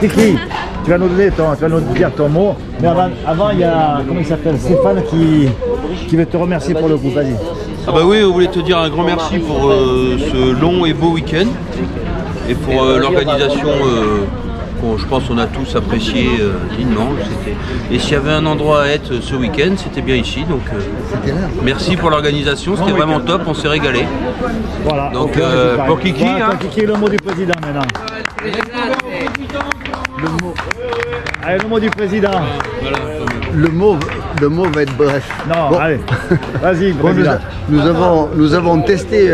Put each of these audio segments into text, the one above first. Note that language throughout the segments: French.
Kiki, tu vas nous dire ton mot. Mais avant il y a, comment il s'appelle, Stéphane qui veut te remercier pour le coup, vas-y. Ah bah oui, on voulait te dire un grand merci pour ce long et beau week-end et pour l'organisation je pense qu'on a tous apprécié dignement. Et s'il y avait un endroit à être ce week-end, c'était bien ici. Donc merci pour l'organisation, c'était vraiment top, on s'est régalé. Voilà. Donc pour Kiki, voilà, hein. Kiki, le mot du président maintenant. Allez, le mot du président. Voilà. Le mot va être bref. Non, bon. Allez, vas-y, président. Bon, nous avons testé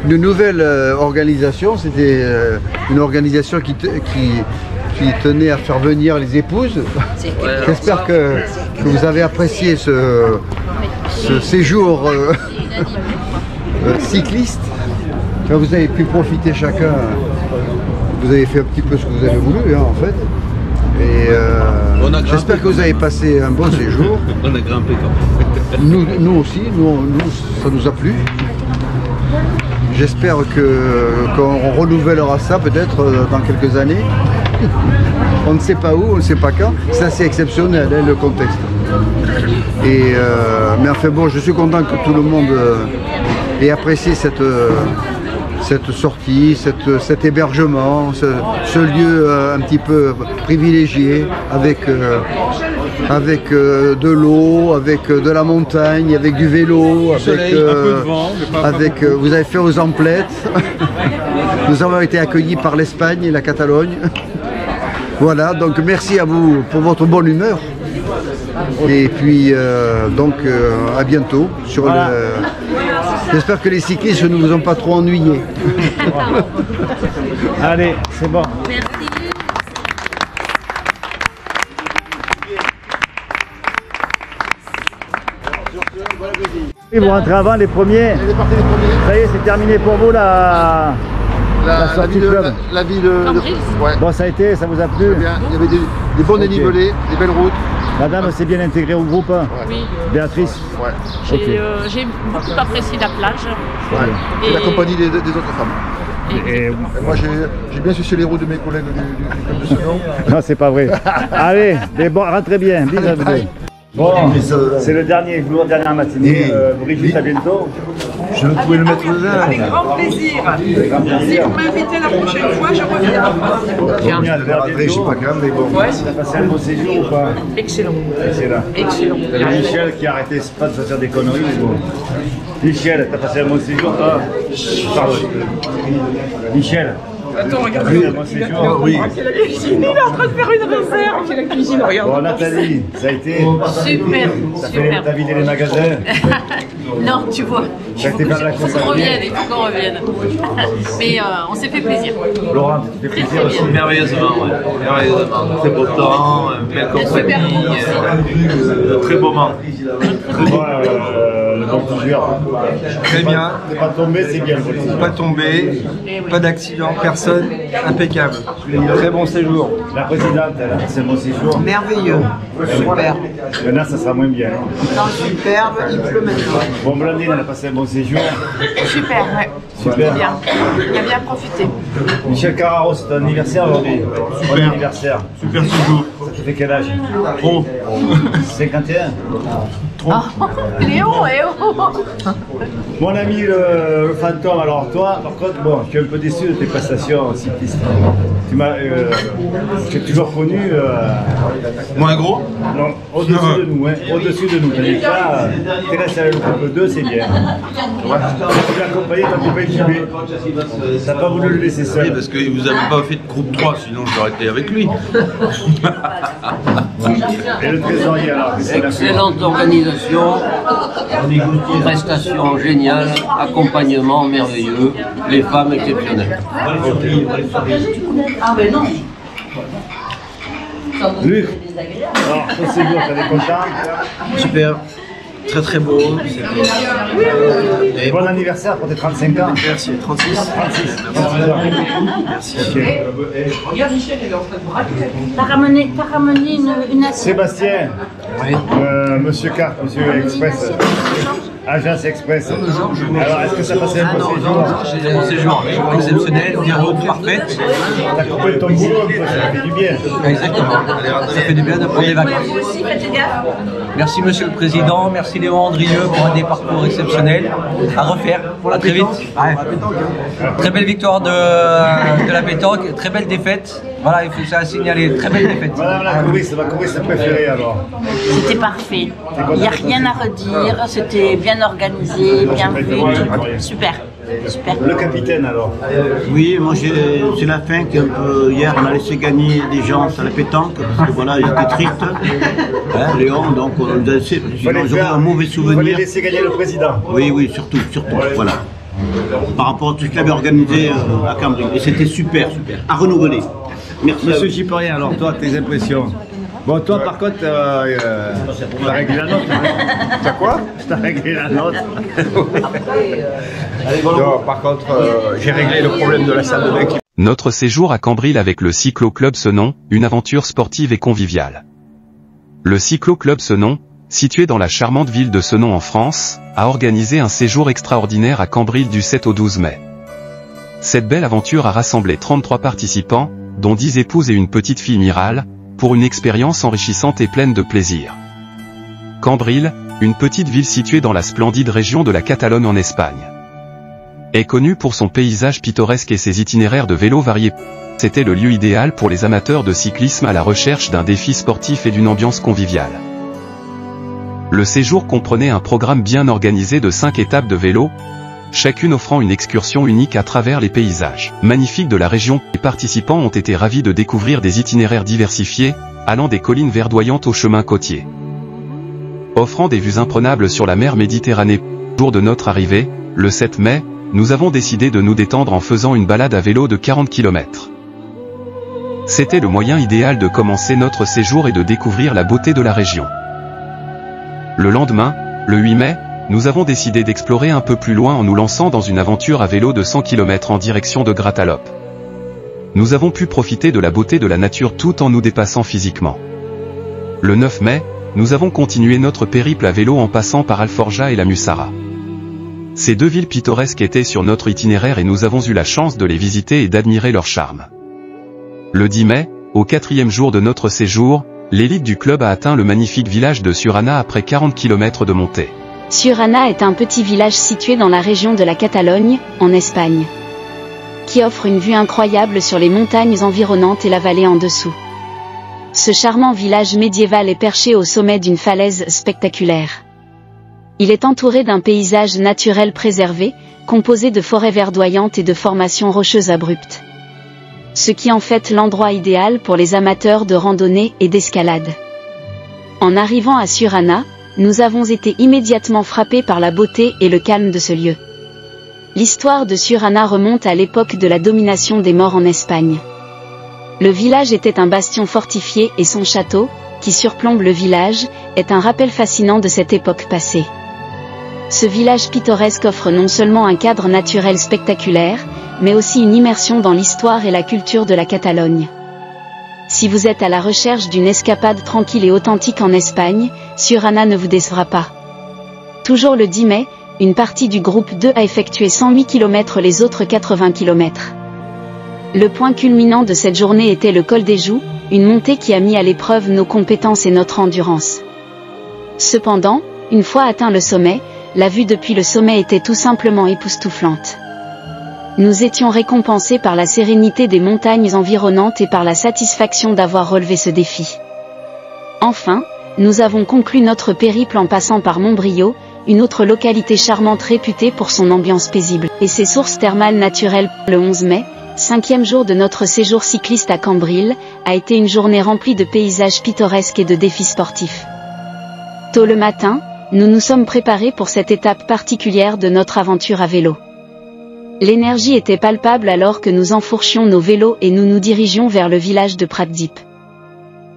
une nouvelle organisation. C'était une organisation qui tenait à faire venir les épouses. J'espère que vous avez apprécié ce séjour cycliste. Vous avez pu profiter chacun. Vous avez fait un petit peu ce que vous avez voulu, hein, en fait. Et j'espère que vous avez passé un bon séjour. On a grimpé quand même. Nous aussi, ça nous a plu. J'espère qu'on renouvellera ça peut-être dans quelques années. On ne sait pas où, on ne sait pas quand. C'est assez exceptionnel, hein, le contexte. Et, mais enfin bon, je suis content que tout le monde ait apprécié cette sortie, cet hébergement, ce lieu un petit peu privilégié avec de l'eau, avec de la montagne, avec du vélo, avec vous avez fait aux emplettes. Nous avons été accueillis par l'Espagne et la Catalogne. Voilà, donc merci à vous pour votre bonne humeur. Et puis à bientôt sur voilà. J'espère que les cyclistes ne vous ont pas trop ennuyé. Allez, c'est bon. Merci. Vous rentrez avant les premiers. Ça y est, c'est terminé pour vous la sortie du club. La vie de ouais. Bon, ça a été, ça vous a plu? Bien. Il y avait des bons dénivelés, des belles routes. Madame s'est bien intégrée au groupe, hein? Oui. Béatrice? Ouais. J'ai beaucoup apprécié la plage. Ouais. Et la compagnie des autres femmes. Et moi j'ai bien sucé les roues de mes collègues du club de Senon. Non, c'est pas vrai. Allez, mais bon, rentrez bien. Bisous à vous deux. Bon, c'est le dernier jour, dernière matinée. Brigitte, à bientôt. Je pouvais le mettre là. Avec grand plaisir. Si vous m'invitez la prochaine fois, je reviens. Je suis pas grave, mais bon. Ouais. Tu as passé un beau séjour ou pas? Excellent. Excellent. Excellent. Michel qui a arrêté pas de se faire des conneries, mais bon. Michel, t'as passé un bon séjour, toi? Pardon. Michel. Attends, regarde. Oui, un bon séjour. Oui. Il est en train de faire une réserve. C'est la cuisine, regarde. Bon, Nathalie, ça a été? Super, super. T'as vidé les magasins? Non, tu vois, il faut qu'on revienne, il faut qu'on revienne. Mais on s'est fait plaisir. Laurent, tu te fais plaisir aussi? Merveilleusement, ouais. Merveilleusement. Très beau temps, belle compagnie, très beau moment. Le bon joueur. Très bien, T'es pas tombé, c'est bien. pas tombé, pas d'accident, personne, impeccable. Très bon séjour. La présidente, elle a passé un bon séjour. Merveilleux. Super. Maintenant, ça sera moins bien. Non, superbe, il pleut maintenant. Bon, Blandine, elle a passé un bon séjour. Super, ouais. Super. Bien. Il a bien profité. Michel Carraro, c'est ton anniversaire aujourd'hui. Bon anniversaire. Super séjour. Ça te fait quel âge? Trop. 51. Léo, Mon ami le fantôme, alors toi, par contre, bon, je suis un peu déçu de tes prestations cyclistes. J'ai toujours connu. Moins gros? Non, au-dessus de nous, hein, au-dessus de nous. T'es pas, t'es resté avec le groupe 2, c'est bien. Tu l'as accompagné, t'as coupé le chibé. T'as pas voulu le laisser seul. Oui, parce qu'il vous avait pas fait de groupe 3, sinon j'aurais été avec lui. Et le trésorier alors? Excellente organisation, prestations géniales, accompagnement merveilleux, les femmes exceptionnelles. Ah ben non. Luc, alors ton séjour, t'es content? Super. Très très beau. Bon anniversaire pour tes 35 ans. Merci, 36. 36. Merci. Okay. Regarde, Michel, elle est en train de braquer. T'as ramené une assiette. Sébastien, Oui. Monsieur K, Monsieur Express. Agence Express. Alors, est-ce que ça passait un bon séjour? C'était mon séjour, exceptionnel, une route parfaite. T'as coupé ton boulot, ça fait du bien. Exactement, ça fait du bien de prendre des vacances. Vous aussi, faites gaffe. Merci Monsieur le Président, merci Léon Andrieux pour un des parcours exceptionnels à refaire. À très vite. Ouais. Très belle victoire de la pétanque, très belle défaite. Voilà, il faut ça signaler, très belle défaite. Madame la choriste, ma choriste préférée alors. C'était parfait. Il n'y a rien à redire. C'était bien organisé, bien fait. Super. Super. Le capitaine alors. Oui, moi c'est la fin qu'un peu hier on a laissé gagner des gens à la pétanque parce que voilà, ils étaient tristes. Hein, Léon, donc on a laissé, sinon ils auraient un mauvais souvenir. Il fallait laisser gagner le président. Oui, oui, surtout, voilà. Par rapport à tout ce qu'il avait organisé à Cambrai. Et c'était super, à renouveler. Merci. Monsieur Chiporien, alors toi, tes impressions? Bon, toi par contre, t'as réglé la note. T'as quoi? T'as réglé la note. Non, par contre, j'ai réglé le problème de la salle de bain. Notre séjour à Cambril avec le Cyclo-Club Senon, une aventure sportive et conviviale. Le Cyclo-Club Senon, situé dans la charmante ville de Senon en France, a organisé un séjour extraordinaire à Cambril du 7 au 12 mai. Cette belle aventure a rassemblé 33 participants, dont 10 épouses et une petite fille Mirale, pour une expérience enrichissante et pleine de plaisir. Cambril, une petite ville située dans la splendide région de la Catalogne en Espagne, est connue pour son paysage pittoresque et ses itinéraires de vélo variés. C'était le lieu idéal pour les amateurs de cyclisme à la recherche d'un défi sportif et d'une ambiance conviviale. Le séjour comprenait un programme bien organisé de 5 étapes de vélo, chacune offrant une excursion unique à travers les paysages magnifiques de la région. Les participants ont été ravis de découvrir des itinéraires diversifiés, allant des collines verdoyantes aux chemins côtiers, offrant des vues imprenables sur la mer Méditerranée. Le jour de notre arrivée, le 7 mai, nous avons décidé de nous détendre en faisant une balade à vélo de 40 km. C'était le moyen idéal de commencer notre séjour et de découvrir la beauté de la région. Le lendemain, le 8 mai, nous avons décidé d'explorer un peu plus loin en nous lançant dans une aventure à vélo de 100 km en direction de Gratalope. Nous avons pu profiter de la beauté de la nature tout en nous dépassant physiquement. Le 9 mai, nous avons continué notre périple à vélo en passant par Alforja et la Mussara. Ces deux villes pittoresques étaient sur notre itinéraire et nous avons eu la chance de les visiter et d'admirer leur charme. Le 10 mai, au 4e jour de notre séjour, l'élite du club a atteint le magnifique village de Surana après 40 km de montée. Surana est un petit village situé dans la région de la Catalogne, en Espagne, qui offre une vue incroyable sur les montagnes environnantes et la vallée en dessous. Ce charmant village médiéval est perché au sommet d'une falaise spectaculaire. Il est entouré d'un paysage naturel préservé, composé de forêts verdoyantes et de formations rocheuses abruptes, ce qui en fait l'endroit idéal pour les amateurs de randonnée et d'escalade. En arrivant à Surana, nous avons été immédiatement frappés par la beauté et le calme de ce lieu. L'histoire de Surana remonte à l'époque de la domination des Maures en Espagne. Le village était un bastion fortifié et son château, qui surplombe le village, est un rappel fascinant de cette époque passée. Ce village pittoresque offre non seulement un cadre naturel spectaculaire, mais aussi une immersion dans l'histoire et la culture de la Catalogne. Si vous êtes à la recherche d'une escapade tranquille et authentique en Espagne, Surana ne vous décevra pas. Toujours le 10 mai, une partie du groupe 2 a effectué 108 km, les autres 80 km. Le point culminant de cette journée était le col des Joues, une montée qui a mis à l'épreuve nos compétences et notre endurance. Cependant, une fois atteint le sommet, la vue depuis le sommet était tout simplement époustouflante. Nous étions récompensés par la sérénité des montagnes environnantes et par la satisfaction d'avoir relevé ce défi. Enfin, nous avons conclu notre périple en passant par Montbriot, une autre localité charmante réputée pour son ambiance paisible et ses sources thermales naturelles. Le 11 mai, 5e jour de notre séjour cycliste à Cambril, a été une journée remplie de paysages pittoresques et de défis sportifs. Tôt le matin, nous nous sommes préparés pour cette étape particulière de notre aventure à vélo. L'énergie était palpable alors que nous enfourchions nos vélos et nous nous dirigions vers le village de Pratdip.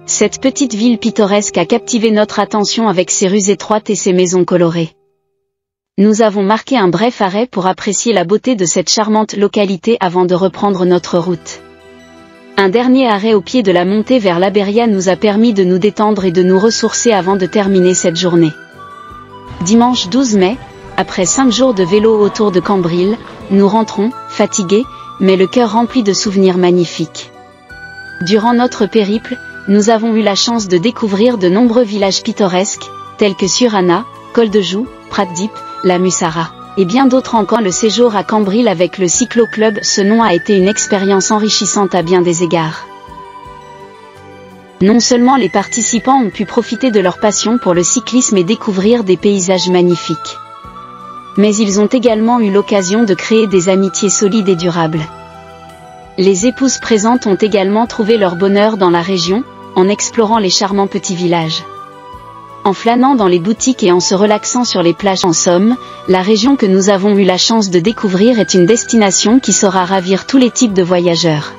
Cette petite ville pittoresque a captivé notre attention avec ses rues étroites et ses maisons colorées. Nous avons marqué un bref arrêt pour apprécier la beauté de cette charmante localité avant de reprendre notre route. Un dernier arrêt au pied de la montée vers l'Aberia nous a permis de nous détendre et de nous ressourcer avant de terminer cette journée. Dimanche 12 mai, Après 5 jours de vélo autour de Cambrils, nous rentrons, fatigués, mais le cœur rempli de souvenirs magnifiques. Durant notre périple, nous avons eu la chance de découvrir de nombreux villages pittoresques, tels que Surana, Col de Joux, Pratdip, la Mussara, et bien d'autres encore. Le séjour à Cambrils avec le cyclo-club Senon a été une expérience enrichissante à bien des égards. Non seulement les participants ont pu profiter de leur passion pour le cyclisme et découvrir des paysages magnifiques, mais ils ont également eu l'occasion de créer des amitiés solides et durables. Les épouses présentes ont également trouvé leur bonheur dans la région, en explorant les charmants petits villages, en flânant dans les boutiques et en se relaxant sur les plages. En somme, la région que nous avons eu la chance de découvrir est une destination qui saura ravir tous les types de voyageurs.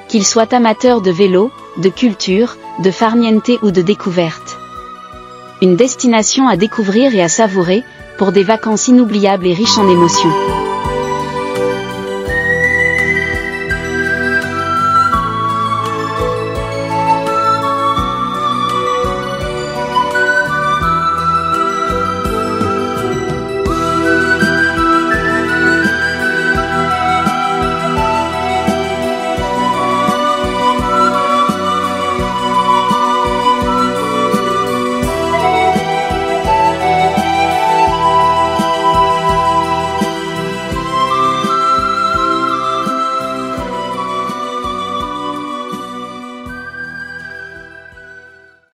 Qu'ils soient amateurs de vélo, de culture, de farniente ou de découverte. Une destination à découvrir et à savourer, pour des vacances inoubliables et riches en émotions.